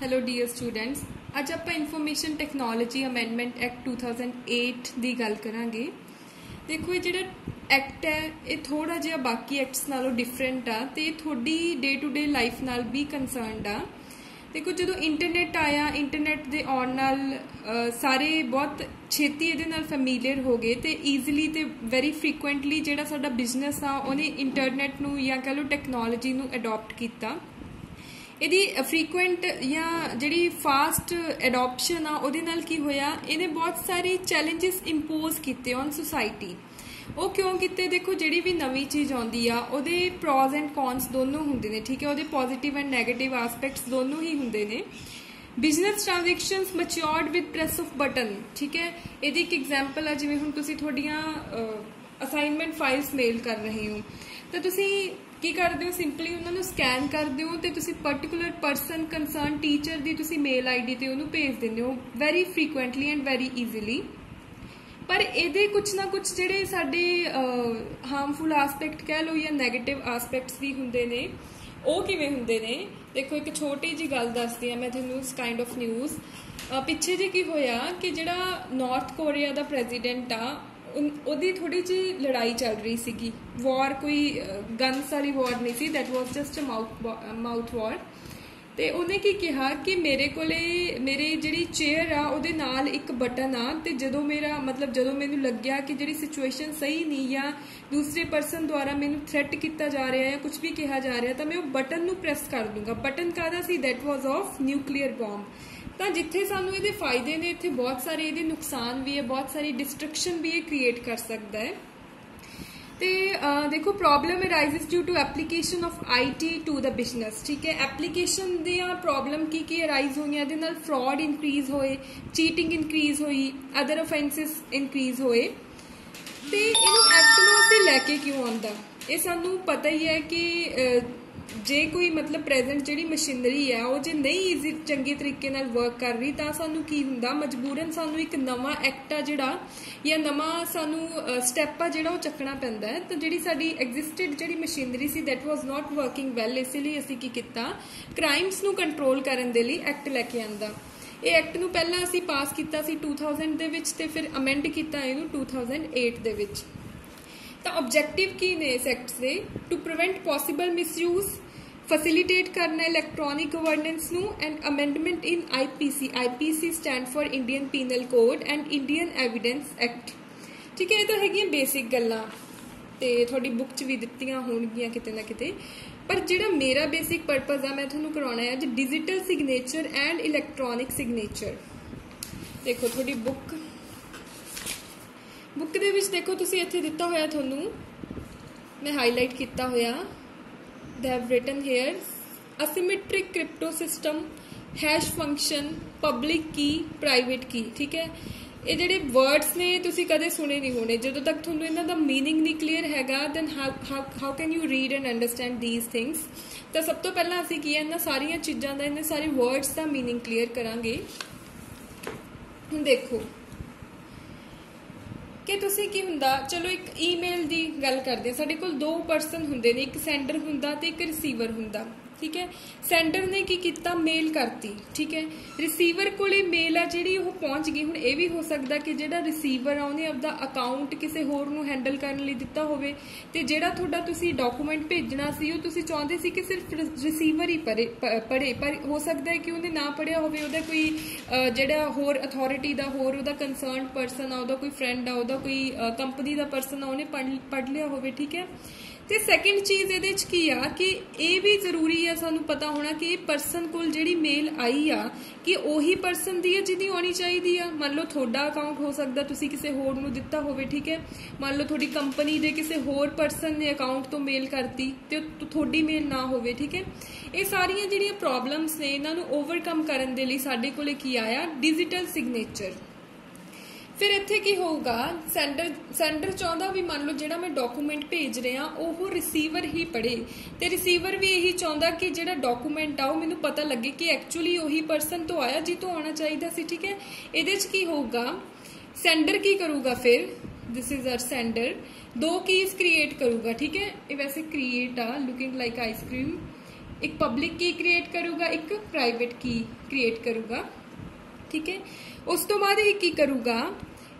Hello dear students, अज आप information technology amendment act 2008 की गल करांगे। देखो ये जिहड़ा एक्ट है ये थोड़ा जिहा बाकी एक्ट्स नालों डिफरेंट आ ते थोड़ी डे टू डे लाइफ नाल भी कंसर्नड आ। देखो जो इंटरनेट आया, इंटरनेट के आउण नाल सारे बहुत छेती इहदे नाल फैमिलियर हो गए ते ईजिली ते वेरी फ्रीकुएंटली जिहड़ा साडा बिजनेस आ उहने इंटरनेट नूं या कह लो टैक्नोलॉजी नूं अडॉप्ट कीता। ਇਹਦੀ फ्रीकुएंट या ਜਿਹੜੀ फास्ट एडॉप्शन आ ਉਹਦੇ ਨਾਲ ਕੀ ਹੋਇਆ, ਇਹਨੇ बहुत सारे चैलेंजेस इंपोज ਕੀਤੇ ऑन सोसाइटी। ਉਹ ਕਿਉਂ ਕੀਤੇ? देखो ਜਿਹੜੀ भी नवी चीज़ आउंदी आ ਉਹਦੇ ਪ੍ਰੋਜ਼ एंड कॉन्स दोनों ਹੁੰਦੇ ਨੇ, ठीक है। ਉਹਦੇ पॉजिटिव एंड नैगेटिव एस्पेक्ट्स दोनों ही ਹੁੰਦੇ ਨੇ। Business transactions matured with press of button, ठीक है। ਇਹਦੀ एक एग्जाम्पल आ जिवें हुण तुसीं ਤੁਹਾਡੀਆਂ असाइनमेंट फाइल्स मेल कर रहे हो तो तुसीं की करते हो, सिंपली उन्होंने स्कैन करते हो तो तुसी पर्टिकुलर परसन कंसर्न टीचर की तुसी मेल ID ते उन्होंने भेज देंगे हो वेरी फ्रीकुएंटली एंड वेरी ईजीली। पर ये कुछ ना कुछ जिहड़े साडे हार्मफुल आस्पेक्ट कह लो या नैगेटिव आस्पेक्ट्स भी हुंदे ने। वो किवें हुंदे ने? देखो एक छोटी जी गल दसदी हां मैं तुहानूं इस काइंड ऑफ न्यूज़। पिछे जी की होया कि जिहड़ा नॉर्थ कोरिया का प्रेजिडेंट आ ਉਹਦੀ थोड़ी जी लड़ाई चल रही सी, वॉर कोई गन्स वाली वॉर नहीं सी, that was just a mouth war. तो उन्हें की कहा कि मेरे कोले मेरी जिहड़ी चेयर आ उहदे नाल एक बटन आ ते जदों मेरा मतलब जदों मैनूं लग्या कि जिहड़ी सिचुएशन सही नहीं या दूसरे परसन द्वारा मैनूं थ्रैट किया जा रहा है या कुछ भी कहा जा रहा तो मैं वो बटन नूं प्रेस कर दूंगा। बटन काहदा सी? That was of nuclear bomb. तो जिथे सानू ये फायदे ने इत्थे बहुत सारे ये नुकसान भी है, बहुत सारी डिस्ट्रक्शन भी ये क्रिएट कर सकता है। तो देखो problem arises due to application of IT to the business, ठीक है। एप्लीकेशन दियां प्रॉब्लम की अराइज हुई, इहदे नाल फ्रॉड इनक्रीज होए, चीटिंग इनक्रीज हुई, अदर ऑफेंसिस इनक्रीज होए। तो इहनूं एक्ट नूं असीं लैके क्यों आंदा? ये सानू पता ही है कि जे कोई मतलब प्रेजेंट जिहड़ी मशीनरी है वो जे नहीं ईजी चंगे तरीके नाल वर्क कर रही तो सानू की हुंदा, मजबूरन सानू एक नवा एक्ट आ जिहड़ा या नवा सानू स्टैप आ जिहड़ा वो चकना पैंदा है। तो जिहड़ी साडी एग्जिस्टेड जिहड़ी मशीनरी सी that was not working well, इसलिए असीं की कीता क्राइम्स नू कंट्रोल करन दे लई एक्ट लैके आंदा। ये एक्ट नू पहला असीं पास कीता सी 2000 दे विच ते फिर अमेंड कीता इहनूं 2008 दे विच। तो ऑब्जेक्टिव की ने इस एक्ट से? To prevent possible misuse, facilitate करना इलैक्ट्रॉनिक गवर्नेंस नू and amendment in IPC stand for Indian penal code and Indian evidence act, ठीक है। ये तो है बेसिक गल्लां ते थोड़ी बुक च भी दित्तियां होणगियां किते ना किते। पर जिहड़ा मेरा बेसिक पर्पज आ मैं तुहानूं करवाउणा है अज digital signature and electronic signature. देखो थोड़ी बुक दे विच देखो तुसीं इत्थे दित्ता होया, तुहानूं मैं हाईलाइट किया होया, they have written here asymmetric crypto system, hash function, public key, private key, ठीक है। ये जिहड़े वर्ड्स ने तुसीं कदे सुने नहीं होने, जदों तक तुहानूं इन्हां दा मीनिंग नहीं क्लीयर हैगा then how can you read and understand these things। तो सब तो पहला असीं की इन्हां सारियां चीज़ां दा, इन्हां सारे वर्ड्स दा मीनिंग क्लीयर करांगे। हुण देखो कि तुसीं की हुंदा, चलो एक ईमेल की गल करते हैं। साडे कोल दो परसन हुंदे ने, एक सेंडर हुंदा ते एक रिसीवर हुंदा, ठीक है। सेंडर ने की कीता? मेल करती, ठीक है। रिसीवर कोले मेल आ जिहड़ी वो पहुंच गई। हुण ये भी हो सकता कि जिहड़ा रिसीवर आ उहने आपदा अकाउंट किसी होर नूं हैंडल करने लई दित्ता होवे ते जिहड़ा तुहाडा तुसीं डॉकूमेंट भेजना सी वो तुसीं चाहुंदे सी कि सिर्फ रिसीवर ही पढ़े, पर हो सकता है कि उहने ना पढ़िया होवे, उहदा कोई जिहड़ा होर अथॉरिटी दा होर उहदा कंसर्न परसन आ, उहदा कोई फ्रेंड आ, उहदा कोई कंपनी दा परसन आ, उहने पढ़ लिया होवे, ठीक है। तो सैकेंड चीज़ ये की आ कि ये भी जरूरी है सानू पता होना कि परसन कोल जिहड़ी मेल आई आ कि उही परसन दी है जिहदी आनी चाहिए आ। मान लो थोड़ा अकाउंट हो सकता तुसी किसी होर नूं दिता होवे, ठीक है। मान लो थोड़ी कंपनी दे किसी होर परसन ने अकाउंट तो मेल करती ते थोड़ी मेल ना होवे, ठीक है। ये सारियां जिहड़ियां प्रॉब्लम्स ने इन्हां नूं ओवरकम करन दे लई साडे कोले की आया डिजिटल सिग्नेचर। फिर इत्थे की होगा, सेंडर चाहता भी मान लो जिहड़ा मैं डॉकूमेंट भेज रहा वो रिसीवर ही पढ़े, तो रिसीवर भी यही चाहता कि जिहड़ा डॉकूमेंट आ मैनूं पता लगे कि एक्चुअली उही परसन तो आया जी तो आना चाहिए सी, ठीक है। इहदे च की होगा, सेंडर की करूगा, फिर दिस इज आवर सेंडर, दो कीज क्रिएट करूगा, ठीक है। ये वैसे create a looking like ice cream, एक पब्लिक की क्रिएट करूगा, एक प्राइवेट की क्रिएट करूगा, ठीक है। उस तो बाद ये की करूगा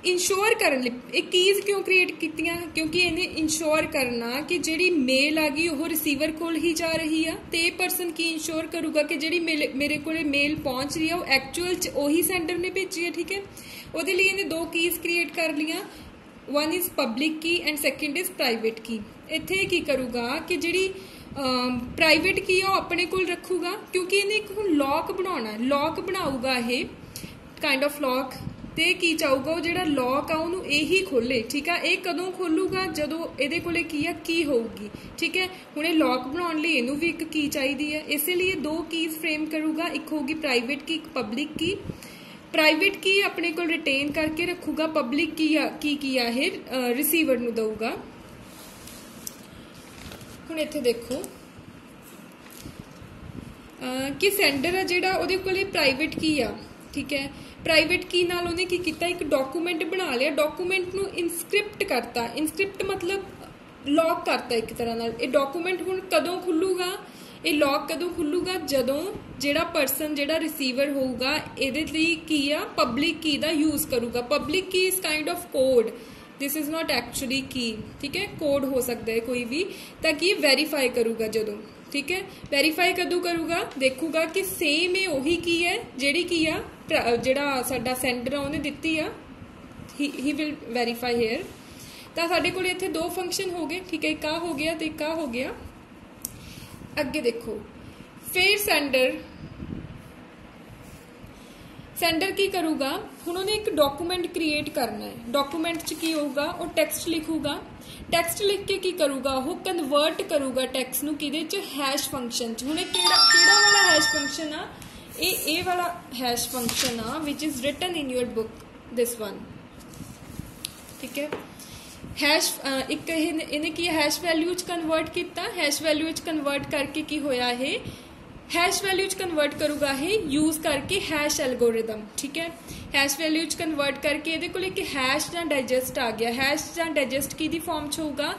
इंश्योर करन लई कीज क्यों क्रिएट कीतियां, क्योंकि इन्हें इंश्योर करना कि जिहड़ी मेल आ गई वो रिसीवर कोल ही जा रही है, तो ये परसन की इंश्योर करूगा कि जिहड़ी मेरे को मेल पहुंच रही है वो एक्चुअल च ओही सेंडर ने भेजी है, ठीक है। वो लिए इन्हें दो कीज क्रिएट कर लिया, वन इज पब्लिक की एंड सैकेंड इज प्राइवेट की। इत्थे की करूगा कि जिहड़ी प्राइवेट की है अपने कोल रखूगा, क्योंकि इन्हें एक हुण लॉक बनाउणा, लॉक बनाऊगा ये काइंड ऑफ लॉक, ते की चाहूगा वो जिहड़ा लॉक आ उहनूं यही खोले, ठीक है। ये कदों खोलूगा जदों इहदे कोले की होऊगी, ठीक है। हुण लॉक बनाउण लई इहनूं भी एक की चाहिदी है, इसलिए दो कीज फ्रेम करूगा, एक होगी प्राइवेट की, एक पब्लिक की। प्राइवेट की अपने को रिटेन करके रखूगा, पब्लिक की किया है रिसीवर नूं दऊगा। हुण इत्थे देखो कि सेंडर है जिहड़ा उहदे कोले प्राइवेट की आ, ठीक है। प्राइवेट की नाल उहने की कीता, एक डॉकूमेंट बना लिया, डॉकूमेंट नूं इनस्क्रिप्ट करता, इनस्क्रिप्ट मतलब लॉक करता एक तरह नाल। ये डॉकूमेंट हुण कदों खुलूगा, ये लॉक कदों खुलूगा जदों जिहड़ा परसन जिहड़ा रिसीवर होऊगा इहदे लई की आ पब्लिक की दा यूज करूगा। पब्लिक की is kind of code, this is not actually की, ठीक है। कोड हो सकता है कोई भी, ताकि वेरीफाई करूगा जदों, ठीक है। वेरीफाई कदों करूगा, देखूगा कि सेम है वही की है जिहड़ी की आ जिहड़ा साडा सेंडर उहने दित्ती आ, ही विल वेरीफाई हेयर। तो साडे कोल इत्थे दो फंक्शन हो गए, ठीक है। एक आ हो गया तो एक आ हो गया। अगे देखो फिर सेंडर की करूगा, हुण उहने एक डॉकूमेंट क्रिएट करना है, डॉकूमेंट च की होगा वो टेक्स्ट लिखूगा, टेक्स्ट लिख के की करूगा वो कन्वर्ट करूगा टेक्स्ट नूं किहदे च हैश फंक्शन च। हुण किहड़ा वाला हैश फंक्शन आ, ए वाला हैश फंक्शन आ which is written in your book, this one, ठीक है। हैश एक इन्हें की हैश वैल्यू च कन्वर्ट किया, हैश वैल्यू च कन्वर्ट करके की होया है हैश वैल्यू च कन्वर्ट करूगा है यूज करके हैश एल्गोरिदम, ठीक है। हैश वैल्यू च कन्वर्ट करके ये कोल एक हैश या डाइजेस्ट आ गया, हैश या डाइजेस्ट की दी फॉर्म च होगा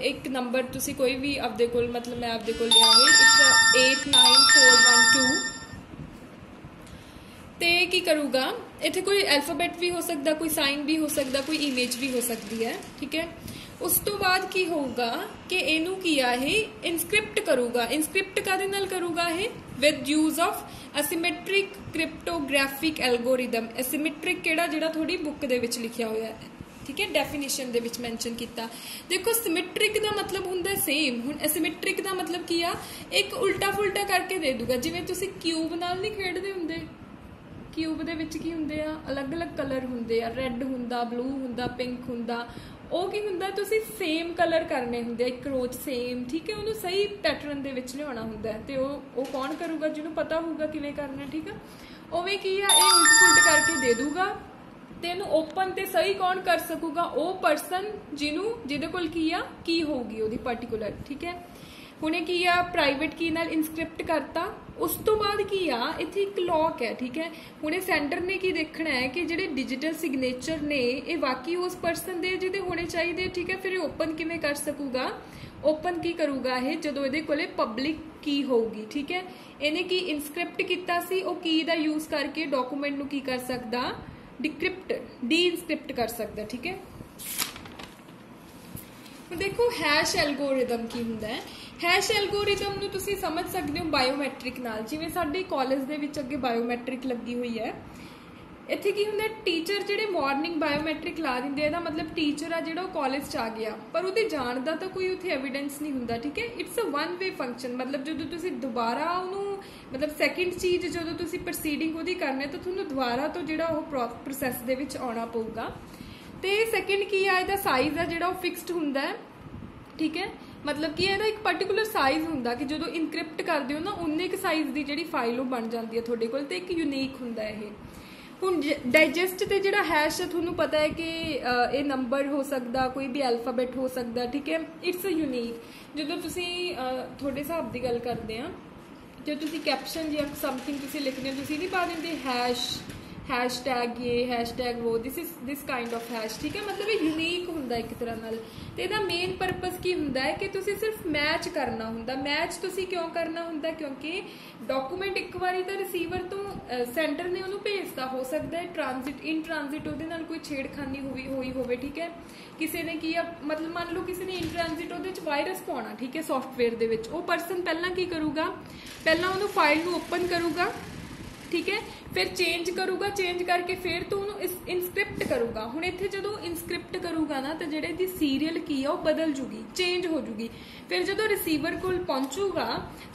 एक नंबर तुसी कोई भी आपदे कोल, मतलब मैं आपदे कोल लिया है इट्स 89412 ते की करूगा, इत्थे कोई अल्फाबेट भी हो सकता, कोई साइन भी हो सकता, कोई इमेज भी हो सकती है, ठीक है। उस तो बाद की होगा कि इनू किया है इनस्क्रिप्ट करूगा, इनस्क्रिप्ट कादे नाल करूगा है with use of asymmetric cryptographic algorithm. Asymmetric केड़ा जिहड़ा थोड़ी बुक दे विच लिखिया होया है, ठीक है, डेफिनेशन दे विच मैंशन किया। देखो सिमेट्रिक का मतलब हुंदा सेम, हुण असिमेट्रिक का मतलब की आ एक उल्टा फुलटा करके दे दूगा, जिवें तुसीं क्यूब नाल नहीं खेडदे हुंदे, क्यूब दे विच की हुंदे आ अलग अलग कलर हुंदे आ, रैड हुंदा, ब्लू हुंदा, पिंक हुंदा, ਉਹ ਕੀ ਹੁੰਦਾ ਤੁਸੀਂ ਸੇਮ ਕਲਰ ਕਰਨੇ ਹੁੰਦੇ ਇੱਕ ਰੋਜ਼ ਸੇਮ, ਠੀਕ ਹੈ। ਉਹਨੂੰ ਸਹੀ ਪੈਟਰਨ ਦੇ ਵਿੱਚ ਲਿਆਉਣਾ ਹੁੰਦਾ ਤੇ ਉਹ ਕੌਣ ਕਰੂਗਾ, ਜਿਹਨੂੰ ਪਤਾ ਹੋਊਗਾ ਕਿਵੇਂ ਕਰਨਾ, ਠੀਕ ਹੈ। ਉਵੇਂ ਕੀ ਆ ਇਹ ਉਲਟ ਪੁਲਟ ਕਰਕੇ ਦੇ ਦੂਗਾ ਤੇ ਇਹਨੂੰ ਓਪਨ ਤੇ ਸਹੀ ਕੌਣ ਕਰ ਸਕੂਗਾ, ਉਹ ਪਰਸਨ ਜਿਹਦੇ ਕੋਲ ਕੀ ਆ ਕੀ ਹੋਊਗੀ ਉਹਦੀ ਪਾਰਟਿਕੂਲਰ, ਠੀਕ ਹੈ। ਹੁਣੇ ਕੀ ਆ ਪ੍ਰਾਈਵੇਟ ਕੀ ਨਾਲ ਇਨਸਕ੍ਰਿਪਟ ਕਰਤਾ, उस तो बाद की आ इत्थे एक लॉक है, ठीक है। हुणे सेंडर ने की देखना है कि जिहड़े डिजिटल सिग्नेचर ने ये वाकई उस परसन दे जिहदे होने चाहिए, ठीक है। फिर ओपन किवें कर सकूगा, ओपन की करूगा है जदों इहदे कोले पब्लिक की होगी, ठीक है। इहने की इनस्क्रिप्ट कीता सी, ओ की दा यूज करके डॉकूमेंट नूं की कर सकदा डी इनस्क्रिप्ट कर सकदा, ठीक है। देखो हैश एल्गोरिदम की हुंदा है, हैश एल्गोरिदम नूं तुसीं समझ सकते हो बायोमैट्रिक नाल, जिवें साडे कॉलेज दे विच अगे बायोमैट्रिक लगी हुई है। इत्थे की हुंदा टीचर जिहड़े मॉर्निंग बायोमैट्रिक ला दिंदे, इहदा मतलब टीचर आ जिहड़ा कॉलेज च आ गया पर उहदे जाण दा तां कोई उत्थे एविडेंस नहीं हुंदा, ठीक है। It's a one way function, मतलब जदों तुसीं दुबारा उहनूं मतलब सैकेंड चीज़ जदों तुसीं प्रोसीडिंग उहदी करनी तां तुहानूं दुबारा तो जिहड़ा ओह प्रोसैस दे विच आउणा पऊगा। तो सैकेंड की आ इहदा साइज़ है जिहड़ा फिक्सड हुंदा है, ठीक है। मतलब कि इहदा एक पर्टिकुलर साइज़ हुंदा कि जदों इनक्रिप्ट करदे हो ना उन्ने क साइज़ दी जिहड़ी फाइल ओह बन जाती है तुहाडे कोल, ते एक यूनीक हुंदा है। हुण डाइजेस्ट ते जिहड़ा हैश है तुहानूं पता है कि ये नंबर हो सकदा, कोई भी अल्फाबेट हो सकदा, ठीक है। इट्स अ यूनीक जदों तुसीं तुहाडे हिसाब दी गल करदे आ, जो तुसीं कैप्शन या समथिंग तुसीं लिखदे हो तुसीं नहीं पा दिंदे हैशटैग ये हैशटैग वो दिस काइंड ऑफ हैश, ठीक है। मतलब ये यूनीक हुंदा एक तरह नाल। ते इहदा मेन पर्पस की हुंदा है कि तुसीं सिर्फ मैच करना हुंदा। मैच तुसीं क्यों करना हुंदा? क्योंकि डॉकूमेंट एक बारी तो रिसीवर तो सेंटर ने उन्होंने भेजता, हो सकता है ट्रांजिट इन ट्रांजिट उहदे नाल कोई छेड़खानी हुई होवे, ठीक है। किसी ने की मतलब मान लो किसी ने इन ट्रांजिट उहदे विच वायरस पाउणा, ठीक है, सॉफ्टवेयर दे विच। वो परसन पहला की करूगा, पहला उन्होंने फाइल नूं ओपन करूगा, ठीक है, फिर चेंज करूगा, चेंज करके फिर तो उन्होंने इनस्क्रिप्ट करूगा। हुण इत्थे जदों इनस्क्रिप्ट करूगा ना तो जिहड़ी दी सीरीयल की है वो बदल जूगी, चेंज हो जूगी। फिर जदों रिसीवर कोल पहुंचूगा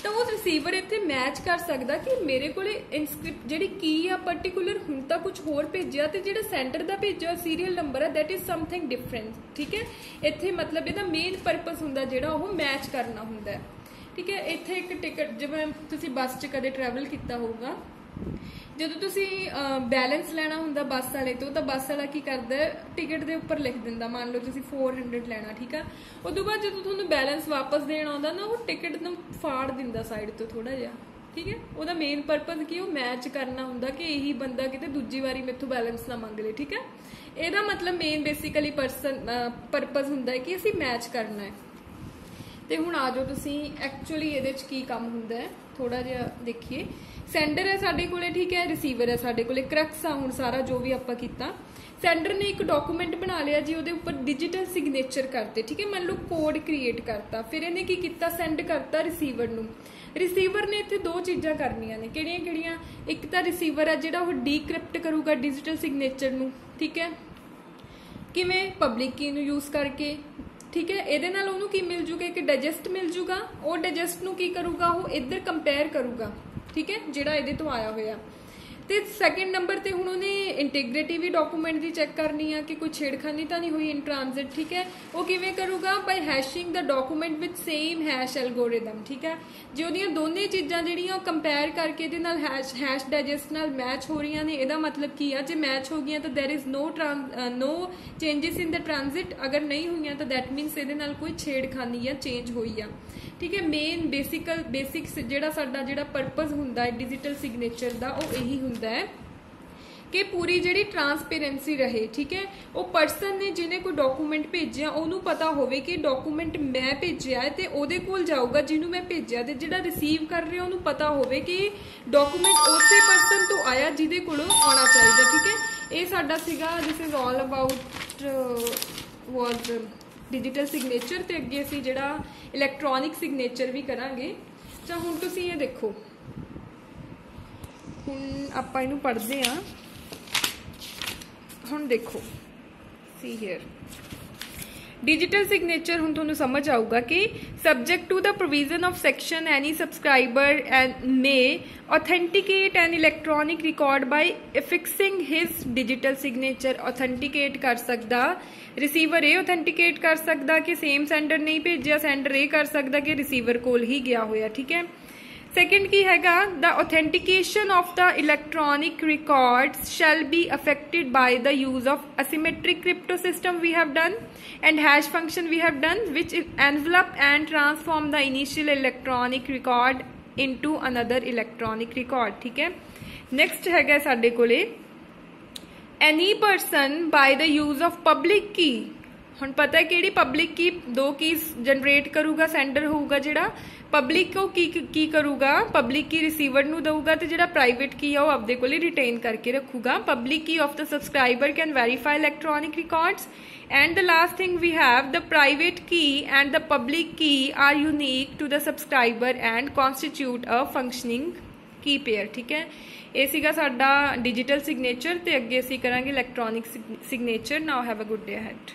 तो वो रिसीवर इत्थे मैच कर सकदा कि मेरे कोले इनस्क्रिप्ट जिहड़ी की आ पर्टिकुलर हुण तां कुछ होर भेजिया ते जिहड़ा सेंटर दा भेजिया सीरीयल नंबर है दैट इज समथिंग डिफरेंट, ठीक है। इत्थे मतलब इहदा मेन पर्पस हुंदा जिहड़ा वो मैच करना हुंदा है, ठीक है। इत्थे एक टिकट जिवें तुसीं बस च कदे ट्रैवल कीता होऊगा, ਜਦੋਂ ਤੁਸੀਂ बैलेंस ਲੈਣਾ ਹੁੰਦਾ ਬੱਸ ਵਾਲੇ ਤੋਂ ਤਾਂ ਬੱਸ ਵਾਲਾ ਕੀ ਕਰਦਾ ਟਿਕਟ ਦੇ ਉੱਪਰ ਲਿਖ ਦਿੰਦਾ, ਮੰਨ ਲਓ ਤੁਸੀਂ 400 ਲੈਣਾ, ਠੀਕ ਆ। ਉਦੋਂ ਬਾਅਦ ਜਦੋਂ ਤੁਹਾਨੂੰ बैलेंस ਵਾਪਸ ਦੇਣ ਆਉਂਦਾ ਨਾ ਉਹ ਟਿਕਟ ਨੂੰ ਫਾੜ ਦਿੰਦਾ ਸਾਈਡ ਤੋਂ ਥੋੜਾ ਜਿਹਾ, ਠੀਕ ਹੈ। ਉਹਦਾ ਮੇਨ ਪਰਪਸ ਕੀ ਉਹ ਮੈਚ ਕਰਨਾ ਹੁੰਦਾ ਕਿ ਇਹੀ ਬੰਦਾ ਕਿਤੇ ਦੂਜੀ ਵਾਰੀ ਮੈਥੋਂ बैलेंस ਨਾ ਮੰਗ ਲੇ, ਠੀਕ ਹੈ। ਇਹਦਾ ਮਤਲਬ ਮੇਨ ਬੇਸਿਕਲੀ ਪਰਪਸ ਹੁੰਦਾ ਹੈ ਕਿ ਅਸੀਂ ਮੈਚ ਕਰਨਾ ਹੈ। ਤੇ ਹੁਣ ਆ ਜਾਓ ਤੁਸੀਂ ਐਕਚੁਅਲੀ ਇਹਦੇ ਚ ਕੀ ਕੰਮ ਹੁੰਦਾ ਹੈ ਥੋੜਾ ਜਿਹਾ ਦੇਖੀਏ। ਸੈਂਡਰ ਹੈ ਸਾਡੇ ਕੋਲੇ, ਠੀਕ ਹੈ, ਰਿਸੀਵਰ ਹੈ ਸਾਡੇ ਕੋਲੇ। ਕਰੈਕਸ ਆ ਹੁਣ ਸਾਰਾ ਜੋ ਵੀ ਆਪਾਂ ਕੀਤਾ। ਸੈਂਡਰ ਨੇ ਇੱਕ ਡਾਕੂਮੈਂਟ ਬਣਾ ਲਿਆ ਜੀ, ਉਹਦੇ ਉੱਪਰ ਡਿਜੀਟਲ ਸਿਗਨੇਚਰ ਕਰਤੇ, ਠੀਕ ਹੈ। ਮੰਨ ਲਓ ਕੋਡ ਕ੍ਰੀਏਟ ਕਰਤਾ, ਫਿਰ ਇਹਨੇ ਕੀ ਕੀਤਾ ਸੈਂਡ ਕਰਤਾ ਰਿਸੀਵਰ ਨੂੰ। ਰਿਸੀਵਰ ਨੇ ਇੱਥੇ ਦੋ ਚੀਜ਼ਾਂ ਕਰਨੀਆਂ ਨੇ, ਕਿਹੜੀਆਂ ਕਿਹੜੀਆਂ? ਇੱਕ ਤਾਂ ਰਿਸੀਵਰ ਹੈ ਜਿਹੜਾ ਉਹ ਡੀਕ੍ਰਿਪਟ ਕਰੂਗਾ ਡਿਜੀਟਲ ਸਿਗਨੇਚਰ ਨੂੰ, ਠੀਕ ਹੈ। ਕਿਵੇਂ? ਪਬਲਿਕ ਕੀ ਨੂੰ ਯੂਜ਼ ਕਰਕੇ, ठीक है। ਇਹਦੇ ਨਾਲ ਉਹਨੂੰ ਕੀ ਮਿਲ ਜੂਗਾ? ਇੱਕ ਡਾਈਜੈਸਟ ਮਿਲ ਜੂਗਾ। ਉਹ ਡਾਈਜੈਸਟ ਨੂੰ ਕੀ ਕਰੂਗਾ? ਉਹ ਇੱਧਰ ਕੰਪੇਅਰ ਕਰੂਗਾ, ਠੀਕ ਹੈ, ਜਿਹੜਾ ਇਹਦੇ ਤੋਂ ਆਇਆ ਹੋਇਆ। ਤੇ ਸੈਕਿੰਡ ਨੰਬਰ ਤੇ ਹੁਣ ਉਹਨੇ ਇੰਟੀਗ੍ਰਿਟੀ ਵੀ ਡਾਕੂਮੈਂਟ ਦੀ ਚੈੱਕ ਕਰਨੀ ਆ ਕਿ ਕੋਈ ਛੇੜਖਾਨੀ ਤਾਂ ਨਹੀਂ ਹੋਈ ਇਨ ਟ੍ਰਾਂਜ਼ਿਟ, ਠੀਕ ਹੈ। ਉਹ ਕਿਵੇਂ ਕਰੂਗਾ? ਬਾਈ ਹੈਸ਼ਿੰਗ ਦਾ document with same hash algorithm, ਠੀਕ ਹੈ। ਜੇ ਉਹਦੀਆਂ ਦੋਨੇ ਚੀਜ਼ਾਂ ਜਿਹੜੀਆਂ ਉਹ ਕੰਪੇਅਰ ਕਰਕੇ ਇਹਦੇ ਨਾਲ ਹੈਸ਼ ਡਾਈਜੈਸਟ ਨਾਲ ਮੈਚ ਹੋ ਰਹੀਆਂ ਨੇ, ਇਹਦਾ ਮਤਲਬ ਕੀ ਆ? ਜੇ ਮੈਚ ਹੋ ਗਈਆਂ ਤਾਂ there is no changes in the transit. ਅਗਰ ਨਹੀਂ ਹੋਈਆਂ ਤਾਂ ਦੈਟ ਮੀਨਸ ਇਹਦੇ ਨਾਲ ਕੋਈ ਛੇੜਖਾਨੀ ਜਾਂ ਚੇਂਜ ਹੋਈ ਆ, ਠੀਕ ਹੈ। ਮੇਨ ਬੇਸਿਕਸ ਜਿਹੜਾ ਸਾਡਾ ਜਿਹੜਾ ਪਰਪਸ ਹੁੰਦਾ ਹੈ ਡਿਜੀਟਲ ਸਿਗਨੇਚਰ ਦਾ ਉਹ ਇਹੀ ਹੁੰਦਾ ਹੈ ਕਿ ਪੂਰੀ ਜਿਹੜੀ ਟਰਾਂਸਪੇਰੈਂਸੀ ਰਹੇ, ਠੀਕ ਹੈ। ਉਹ ਪਰਸਨ ਨੇ ਜਿਹਨੇ ਕੋਈ ਡਾਕੂਮੈਂਟ ਭੇਜਿਆ ਉਹਨੂੰ ਪਤਾ ਹੋਵੇ ਕਿ ਡਾਕੂਮੈਂਟ ਮੈਂ ਭੇਜਿਆ ਹੈ ਤੇ ਉਹਦੇ ਕੋਲ ਜਾਊਗਾ ਜਿਹਨੂੰ ਮੈਂ ਭੇਜਿਆ, ਤੇ ਜਿਹੜਾ ਰਿਸੀਵ ਕਰ ਰਿਹਾ ਉਹਨੂੰ ਪਤਾ ਹੋਵੇ ਕਿ ਡਾਕੂਮੈਂਟ ਉਸੇ ਪਰਸਨ ਤੋਂ ਆਇਆ ਜਿਹਦੇ ਕੋਲੋਂ ਆਉਣਾ ਚਾਹੀਦਾ, ਠੀਕ ਹੈ। ਇਹ ਸਾਡਾ ਸੀਗਾ this is all about was digital signature. तो अगे असी जिहड़ा इलैक्ट्रॉनिक सिग्नेचर भी करांगे। अच्छा हुण तुसीं ये देखो, हुण आपां इहनूं पढ़दे हां। हुण देखो सी हियर डिजिटल सिग्नेचर हुण तुहानूं समझ आऊगा कि subject to the provision of section any subscriber and may authenticate an electronic record by affixing his digital signature. Authenticate कर सकदा रिसीवर, ये ऑथेंटिकेट कर सकदा कि सेम सेंडर नहीं भेजिया, सेंडर ये कर सकदा कि रिसीवर कोल ही गया होया, ठीक है। सेकेंड की हैगा the authentication of the electronic records shall be affected by the use of asymmetric crypto system we have done and hash function we have done which envelop and transform the initial electronic record into another electronic record, ठीक है। Next हैगा साडे कोले any person by the use of public key. हुण पता है किहड़ी public key? दो कीज जनरेट करूगा सेंडर होऊगा जिहड़ा पब्लिक को की करूगा, पब्लिक की रिसीवर नूं दऊगा ते जिहड़ा प्राइवेट की है वो आपदे कोले रिटेन करके रखूगा। Public key of the subscriber can verify electronic records and the last thing we have the private key and the public key are unique to the subscriber and constitute a functioning key pair, ठीक है। ये सीगा साडा digital signature ते अगे असीं करांगे electronic signature. Now have a good day ahead.